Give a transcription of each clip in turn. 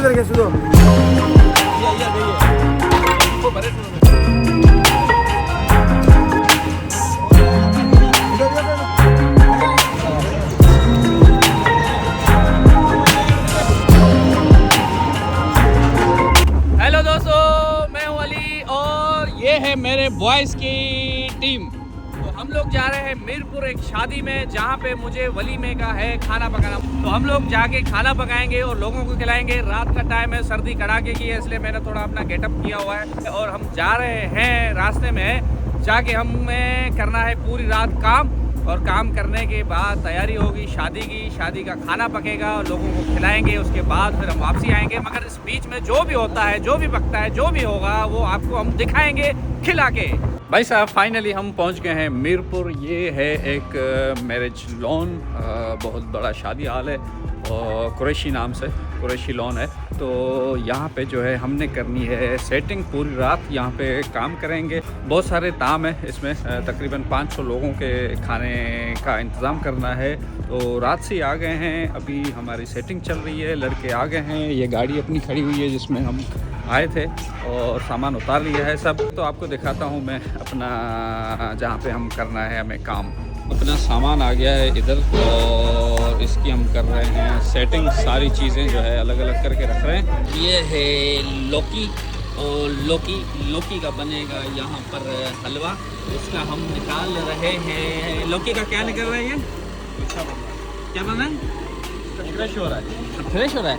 इधर कैसे दो हेलो दोस्तों, मैं हूं अली और ये है मेरे बॉयज़ की टीम। तो हम लोग जा रहे हैं मीरपुर एक शादी में, जहां पे मुझे वलीमे का है खाना पकाना। तो हम लोग जाके खाना पकाएंगे और लोगों को खिलाएंगे। रात का टाइम है, सर्दी कड़ाके की है, इसलिए मैंने थोड़ा अपना गेटअप किया हुआ है। और हम जा रहे हैं, रास्ते में जाके हमें करना है पूरी रात काम, और काम करने के बाद तैयारी होगी शादी की। शादी का खाना पकेगा, लोगों को खिलाएंगे, उसके बाद फिर हम वापसी आएंगे। मगर इस बीच में जो भी होता है, जो भी पकता है, जो भी होगा, वो आपको हम दिखाएंगे खिला के। भाई साहब, फाइनली हम पहुंच गए हैं मीरपुर। ये है एक मैरिज लॉन, बहुत बड़ा शादी हाल है और कुरैशी नाम से कुरैशी लॉन है। तो यहाँ पे जो है हमने करनी है सेटिंग, पूरी रात यहाँ पे काम करेंगे। बहुत सारे ताम है इसमें, तकरीबन 500 लोगों के खाने का इंतज़ाम करना है। तो रात से ही आ गए हैं, अभी हमारी सेटिंग चल रही है, लड़के आ गए हैं। ये गाड़ी अपनी खड़ी हुई है जिसमें हम आए थे और सामान उतार लिया है सब। तो आपको दिखाता हूँ मैं अपना, जहाँ पे हम करना है हमें काम। अपना सामान आ गया है इधर और इसकी हम कर रहे हैं सेटिंग। सारी चीज़ें जो है अलग अलग करके रख रहे हैं। ये है लौकी, और लौकी का बनेगा यहाँ पर हलवा। उसका हम निकाल रहे हैं। लौकी का क्या निकल रहा है? ये क्या बना है? फ्रेश हो रहा है, फ्रेश हो रहा है,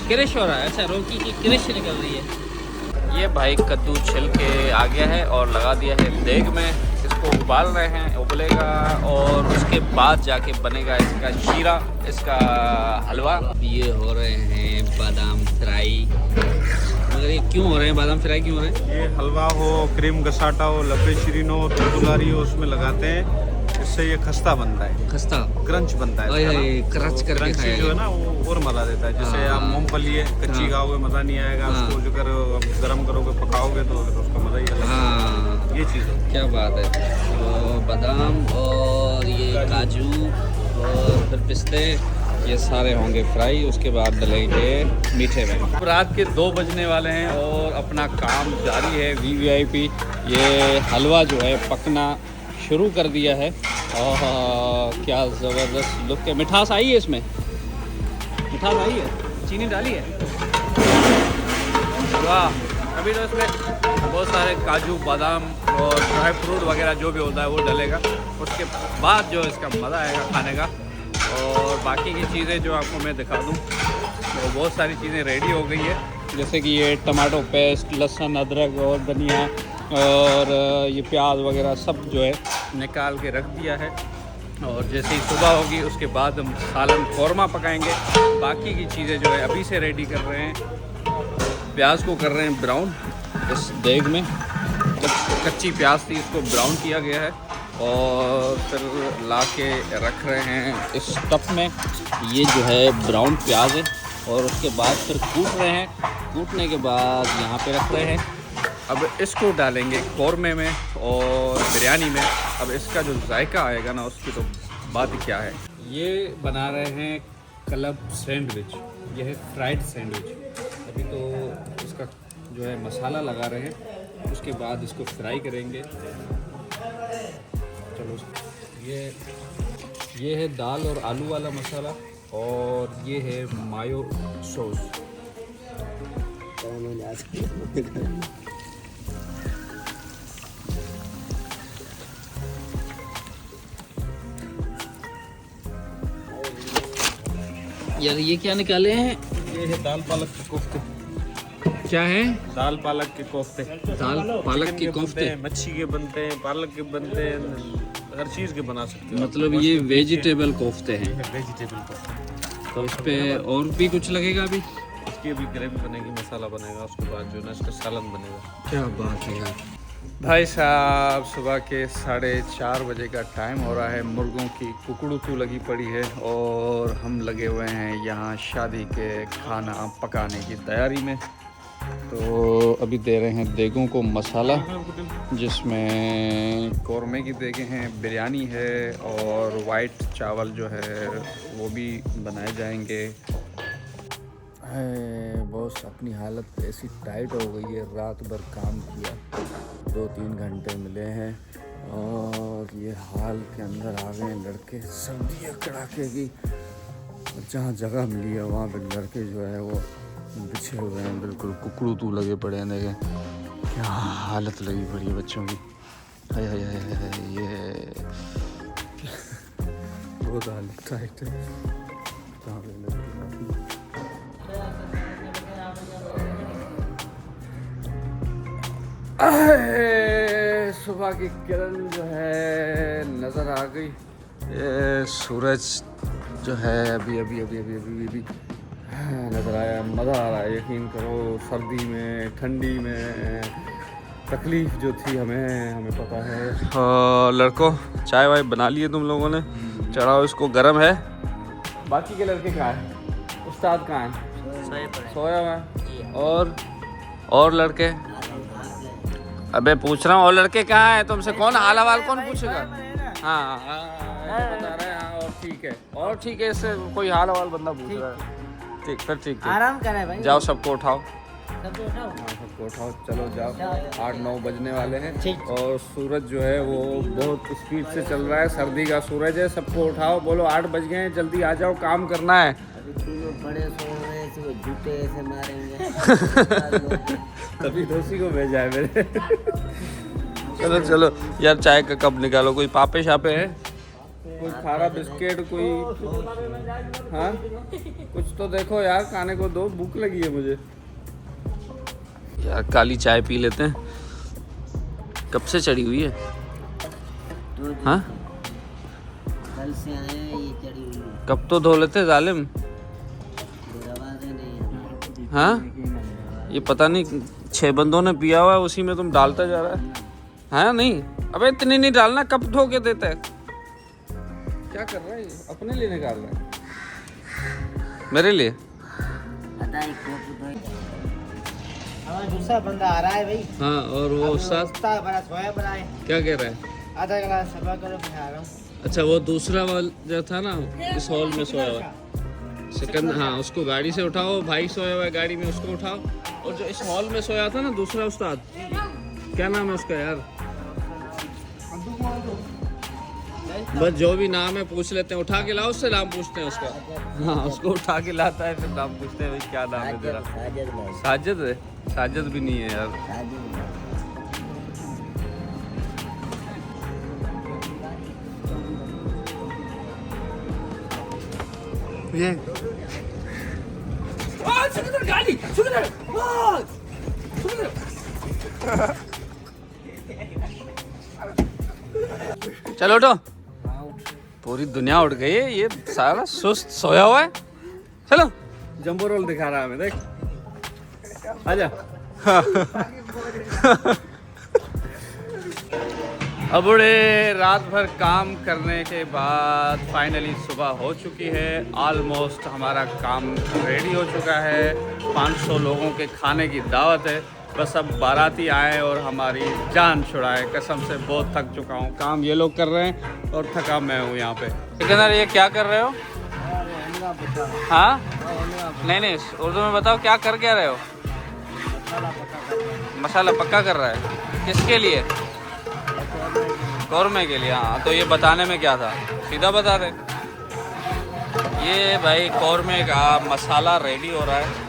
क्रिश हो रहा है। अच्छा, लौकी की क्रिश निकल रही है। ये भाई कद्दू छिल के आ गया है और लगा दिया है देग में। इसको उबाल रहे हैं, उबलेगा और उसके बाद जाके बनेगा इसका शीरा, इसका हलवा। ये हो रहे हैं बादाम फ्राई। मगर ये क्यों हो रहे हैं बादाम फ्राई, क्यों हो रहे हैं? ये हलवा हो, क्रीम गसाटा हो, लपे शीरीन हो, तुलतुलारी हो, उसमें लगाते हैं। इससे ये खस्ता बनता है, खस्ता क्रंच बनता है। क्रंच करके क्रंची जो है ना, वो और मज़ा देता है। जैसे आप मूंगफली है, कच्ची खाओगे मज़ा नहीं आएगा। उसको जो गर्म करोगे, पकाओगे तो उसका मज़ा ही अलग है। ये चीज़ है, क्या बात है। तो बादाम और ये काजू और फिर पिस्ते, ये सारे होंगे फ्राई। उसके बाद डलेंगे मीठे में। रात के 2 बजने वाले हैं और अपना काम जारी है। VVIP ये हलवा जो है पकना शुरू कर दिया है और क्या ज़बरदस्त लुक है। मिठास आई है इसमें, मिठास आई है, चीनी डाली है, वाह। अभी तो इसमें बहुत सारे काजू बादाम और ड्राई फ्रूट वगैरह जो भी होता है वो डलेगा। उसके बाद जो इसका मज़ा आएगा खाने का। और बाकी की चीज़ें जो आपको मैं दिखा दूँ, तो बहुत सारी चीज़ें रेडी हो गई है। जैसे कि ये टमाटो पेस्ट, लहसुन, अदरक और धनिया और ये प्याज वगैरह सब जो है निकाल के रख दिया है। और जैसे ही सुबह होगी उसके बाद हम सालन कौरमा पकाएंगे। बाकी की चीज़ें जो है अभी से रेडी कर रहे हैं। प्याज को कर रहे हैं ब्राउन इस देग में। कच्ची प्याज थी, इसको ब्राउन किया गया है और फिर ला के रख रहे हैं इस टप में। ये जो है ब्राउन प्याज है और उसके बाद फिर कूट रहे हैं। कूटने के बाद यहाँ पे रख रहे हैं। अब इसको डालेंगे कौरमे में और बिरयानी में। अब इसका जो जायका आएगा ना, उसकी तो बात ही क्या है। ये बना रहे हैं क्लब सैंडविच, यह है फ्राइड सैंडविच। अभी तो इसका जो है मसाला लगा रहे हैं, उसके बाद इसको फ्राई करेंगे। चलो, ये है दाल और आलू वाला मसाला और ये है मायो सॉस। यार ये क्या निकाले हैं? ये है दाल पालक के कोफ्ते। क्या है? दाल पालक के कोफ्ते। दाल पालक के कोफ्ते, मच्छी के बनते हैं, पालक के बनते हैं, हर चीज़ के बना सकते हैं। मतलब ये वेजिटेबल कोफ्ते हैं। वेजिटेबल कोफ्ते। तो इस पे और भी कुछ लगेगा अभी? इसकी अभी ग्रेवी बनेगी, मसाला बनेगा, उसके बाद जो है ना इसका सालन बनेगा। क्या बात है यार। भाई साहब, सुबह के 4:30 बजे का टाइम हो रहा है। मुर्गों की कुकड़ूतू लगी पड़ी है और हम लगे हुए हैं यहाँ शादी के खाना पकाने की तैयारी में। तो अभी दे रहे हैं देगों को मसाला, जिसमें कौरमे की देगे हैं, बिरयानी है और वाइट चावल जो है वो भी बनाए जाएंगे। बॉस अपनी हालत ऐसी टाइट हो गई है, रात भर काम किया, 2-3 घंटे मिले हैं और ये हाल के अंदर आ गए लड़के। सर्दी है कड़ाके की, जहाँ जगह मिली है वहाँ पे लड़के जो है वो बिछे हुए हैं, बिल्कुल कुकड़ू तू लगे पड़े हैं। देखें क्या हालत लगी पड़ी है बच्चों की। हाय हाय हाय हाय, ये बहुत हालत टाइट है। कहाँ पे लड़के सुबह की किरण जो है नज़र आ गई। ये सूरज जो है अभी नज़र आया। मज़ा आ रहा है, यकीन करो। सर्दी में, ठंडी में तकलीफ़ जो थी हमें पता है। लड़कों चाय वाय बना लिए तुम लोगों ने, चढ़ाओ इसको, गर्म है। बाकी के लड़के कहाँ हैं? उस्ताद कहाँ हैं? सोया हुआ है। और लड़के? अबे पूछ रहा हूँ, और लड़के कहाँ हैं? तुमसे कौन हाल हवाल कौन पूछेगा? हाँ बता रहे हैं। और ठीक है, इससे कोई हाल हवाल बंदा पूछ रहा है। ठीक, फिर ठीक है, आराम करें भाई। जाओ सबको उठाओ। सबको उठाओ, चलो जाओ। 8-9 बजने वाले हैं और सूरज जो है वो बहुत स्पीड से चल रहा है। सर्दी का सूरज है। सबको उठाओ, बोलो 8 बज गए हैं, जल्दी आ जाओ, काम करना है। बड़े सो रहे हैं, वो जूते ऐसे मारेंगे। तभी दोषी को भेजा है मेरे। चलो यार, चाय का कप निकालो। कोई पापे शापे है? कोई खारा बिस्किट, कोई हाँ कुछ तो देखो यार, खाने को दो, भूख लगी है मुझे यार। काली चाय पी लेते हैं। कब से चढ़ी हुई है? हाँ कल से आए हैं, ये चढ़ी हुई है। कब तो धो लेते जालिम। हाँ ये पता नहीं 6 बंदों ने पिया हुआ है, उसी में तुम डालता जा रहा है। हाँ नहीं, अबे इतनी नहीं डालना, कब धो के देता है? क्या कर रहा है? अपने लिए निकाल रहा है? मेरे लिए? दूसरा बंदा आ रहा है भाई। हाँ, और वो उस्ताद बड़ा सोया बना है। क्या कह रहा है? आधा गिलास सफा करो, बिठा रहा हूँ। अच्छा, वो दूसरा वाला जो था ना इस हॉल में सोया हुआ, सेकंड, हाँ उसको गाड़ी से उठाओ। भाई सोया हुआ है गाड़ी में, उसको उठाओ। और जो इस हॉल में सोया था ना दूसरा उस्ताद, क्या नाम है उसका यार? बस जो भी नाम है पूछ लेते हैं, उठा के लाओ, उससे नाम पूछते हैं उसका। हाँ उसको उठा के लाता है, फिर नाम पूछते हैं, भाई क्या नाम है तेरा? साजिद है? साजिद भी नहीं है यार। ये चलो उठो, पूरी दुनिया उठ गई है, ये सारा सुस्त सोया हुआ है। चलो, जंबो रोल दिखा रहा है हमें, देख आजा। अब उड़े रात भर काम करने के बाद फाइनली सुबह हो चुकी है। ऑलमोस्ट हमारा काम रेडी हो चुका है। 500 लोगों के खाने की दावत है। बस अब बाराती आए और हमारी जान छुड़ाए। कसम से बहुत थक चुका हूँ। काम ये लोग कर रहे हैं और थका मैं हूँ यहाँ पे। सिकंदर ये क्या कर रहे हो? हाँ नहीं उर्दू में बताओ, क्या रहे हो? मसाला पक्का कर रहा है। किसके लिए? कौरमे के लिए। हाँ तो ये बताने में क्या था, सीधा बता दे। ये भाई कौरमे का मसाला रेडी हो रहा है।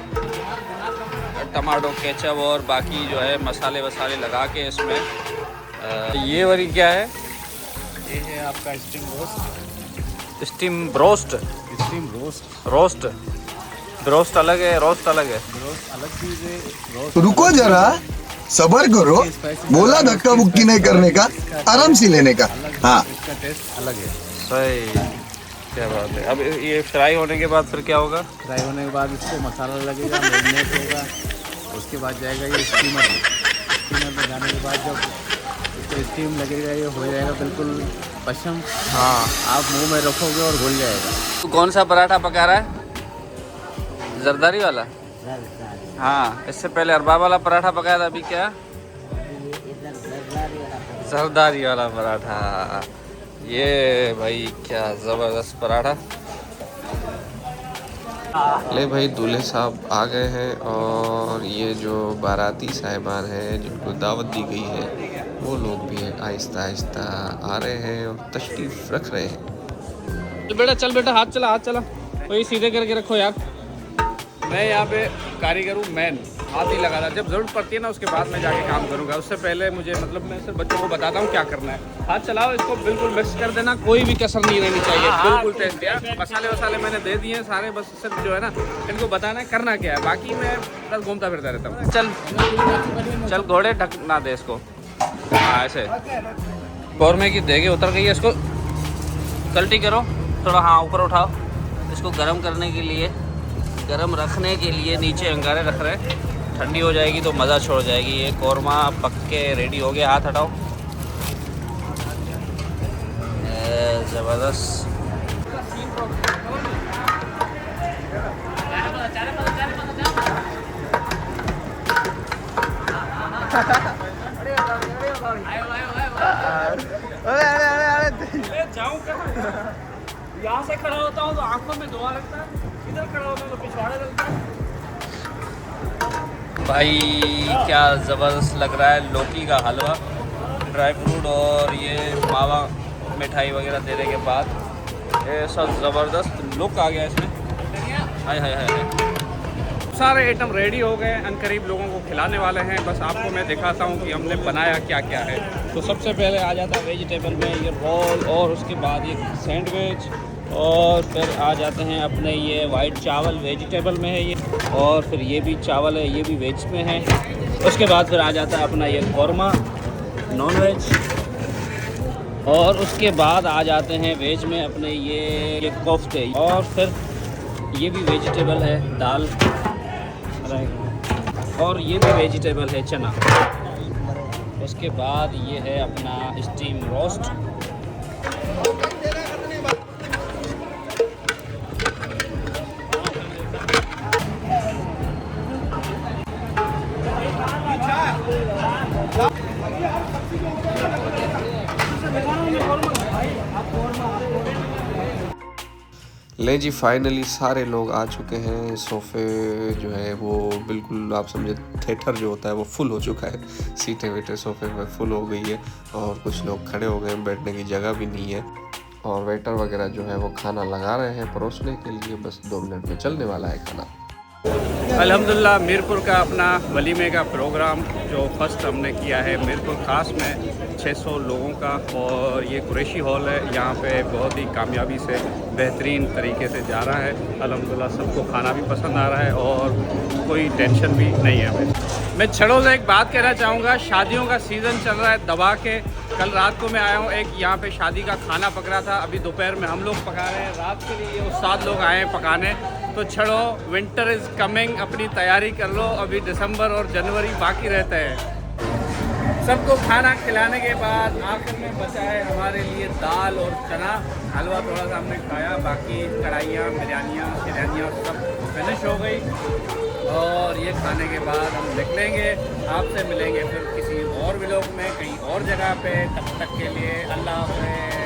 टमाटो केचप और बाकी जो है मसाले वसाले लगा के इसमें। ये वाली क्या है? ये है आपका steam roast. Steam roast? Steam roast. Roast roast अलग है, रोस्ट अलग है। रोस्ट अलग चीज़ है। रुको जरा, सबर करो। बोला धक्का मुक्की नहीं करने का, आराम से लेने का। हाँ इसका टेस्ट अलग है। सही, क्या बात है। अब ये फ्राई होने के बाद फिर क्या होगा? फ्राई होने के बाद इसको मसाला लगेगा, मैरिनेट होगा, उसके बाद जाएगा ये स्टीमर में। स्टीमर में जाने के बाद जब इसको स्टीम लगेगा, ये हो जाएगा बिल्कुल पशम। हाँ आप मुंह में रखोगे और घुल जाएगा। तो कौन सा पराठा पका रहा है? जरदारी वाला? हाँ, इससे पहले अरबाब वाला पराठा पकाया था, अभी क्या? जरदारी वाला पराठा। ये भाई क्या ज़बरदस्त पराठा। ले भाई दूल्हे साहब आ गए हैं और ये जो बाराती साहिबान हैं जिनको दावत दी गई है वो लोग भी आहिस्ता आहिस्ता आ रहे हैं और तशरीफ़ रख रहे हैं। तो बेटा चल बेटा, हाथ चला वही सीधे करके रखो यार। मैं यहाँ पे कारीगर हूँ, मैन हाथ ही लगा था। जब ज़रूरत पड़ती है ना उसके बाद मैं जाके काम करूँगा, उससे पहले मुझे मतलब मैं सिर्फ बच्चों को बताता हूँ क्या करना है। हाथ चलाओ, इसको बिल्कुल मिक्स कर देना, कोई भी कसर नहीं रहनी चाहिए, बिल्कुल टेस्ट है। मसाले वसाले मैंने दे दिए हैं सारे, बस सिर्फ जो है ना इनको बताना है करना क्या है, बाकी मैं बस घूमता फिरता रहता हूँ। चल घोड़े ढक ना दे इसको, हाँ ऐसे कौरमे की देगे उतर गई है, इसको कल्टी करो थोड़ा, हाँ ऊपर उठाओ। इसको गर्म करने के लिए, गर्म रखने के लिए नीचे अंगारे रख रहे हैं, ठंडी हो जाएगी तो मज़ा छोड़ जाएगी। ये कौरमा पक के रेडी हो गया, हाथ हटाओ। ज़बरदस्त। जाऊँ कहाँ? यहाँ से खड़ा होता हूँ तो आंखों में धुआं लगता है, इधर खड़ा होता हूँ तो पिछवाड़े लगता है। भाई क्या ज़बरदस्त लग रहा है। लौकी का हलवा, ड्राई फ्रूट और ये मावा मिठाई वगैरह देने के बाद ये सब ज़बरदस्त लुक आ गया इसमें। हाय हाय हाय, सारे आइटम रेडी हो गए, अनकरीब लोगों को खिलाने वाले हैं। बस आपको मैं दिखाता हूँ कि हमने बनाया क्या क्या है। तो सबसे पहले आ जाता है वेजिटेबल में ये रोल, और उसके बाद ये सैंडविच, और फिर आ जाते हैं अपने ये वाइट चावल, वेजिटेबल में है ये, और फिर ये भी चावल है, ये भी वेज में है। उसके बाद फिर आ जाता है अपना ये कौरमा नॉन वेज, और उसके बाद आ जाते हैं वेज में अपने ये कोफ्ते, और फिर ये भी वेजिटेबल है दाल, और ये भी वेजिटेबल है चना। उसके बाद ये है अपना स्टीम रोस्ट, ले जी फाइनली सारे लोग आ चुके हैं। सोफ़े जो है वो बिल्कुल आप समझे थिएटर जो होता है वो फुल हो चुका है, सीटें वीटें सोफ़े में फुल हो गई है, और कुछ लोग खड़े हो गए, बैठने की जगह भी नहीं है, और वेटर वगैरह जो है वो खाना लगा रहे हैं परोसने के लिए। बस 2 मिनट में चलने वाला है खाना। अल्हम्दुलिल्लाह मीरपुर का अपना वलीमे का प्रोग्राम जो फर्स्ट हमने किया है मीरपुर ख़ास में 600 लोगों का, और ये कुरैशी हॉल है। यहाँ पे बहुत ही कामयाबी से बेहतरीन तरीके से जा रहा है अल्हम्दुलिल्लाह। सबको खाना भी पसंद आ रहा है और कोई टेंशन भी नहीं है हमें। मैं छड़ों से एक बात कहना चाहूँगा, शादियों का सीज़न चल रहा है दबा के। कल रात को मैं आया हूँ, एक यहाँ पे शादी का खाना पक रहा था, अभी दोपहर में हम लोग पका रहे हैं, रात के लिए उस्ताद लोग आए हैं पकाने। तो छड़ो विंटर इज़ कमिंग, अपनी तैयारी कर लो, अभी दिसंबर और जनवरी बाकी रहते हैं। सबको खाना खिलाने के बाद आखिर में बचा है हमारे लिए दाल और चना, हलवा थोड़ा सा हमने खाया, बाकी कढ़ाइयाँ बिरयानियाँ सब फिनिश हो गई। और ये खाने के बाद हम निकलेंगे, आपसे मिलेंगे फिर किसी और व्लॉग में कहीं और जगह पे। तब तक के लिए अल्लाह हाफ़िज़।